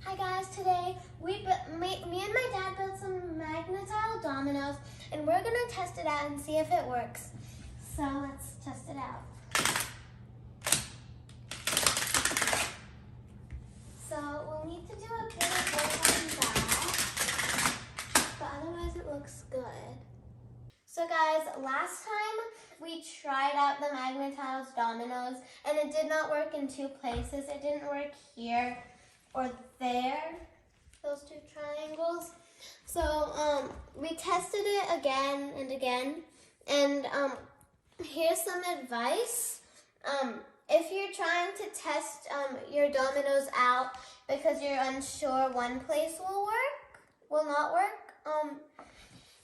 Hi guys, today me and my dad built some Magna-Tile dominoes and we're gonna test it out and see if it works. So let's test it out. So we'll need to do a bit of work on that, but otherwise it looks good. So guys, last time we tried out the Magna-Tiles dominoes and it did not work in two places. It didn't work here or there, those two triangles. So we tested it again and again, and here's some advice. If you're trying to test your dominoes out because you're unsure one place will not work,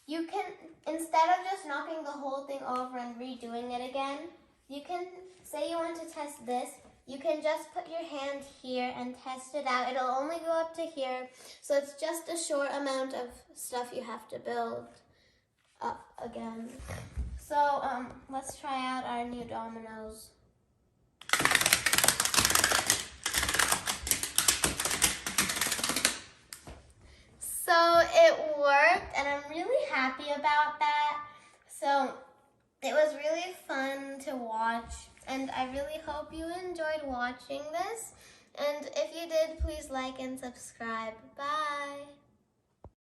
you can, instead of just knocking the whole thing over and redoing it again, you can, say you want to test this, you can just put your hand here and test it out. It'll only go up to here, so it's just a short amount of stuff you have to build up again. So let's try out our new dominoes. So it worked, and I'm really happy about that. So it was really fun to watch, and I really hope you enjoyed watching this. And if you did, please like and subscribe. Bye!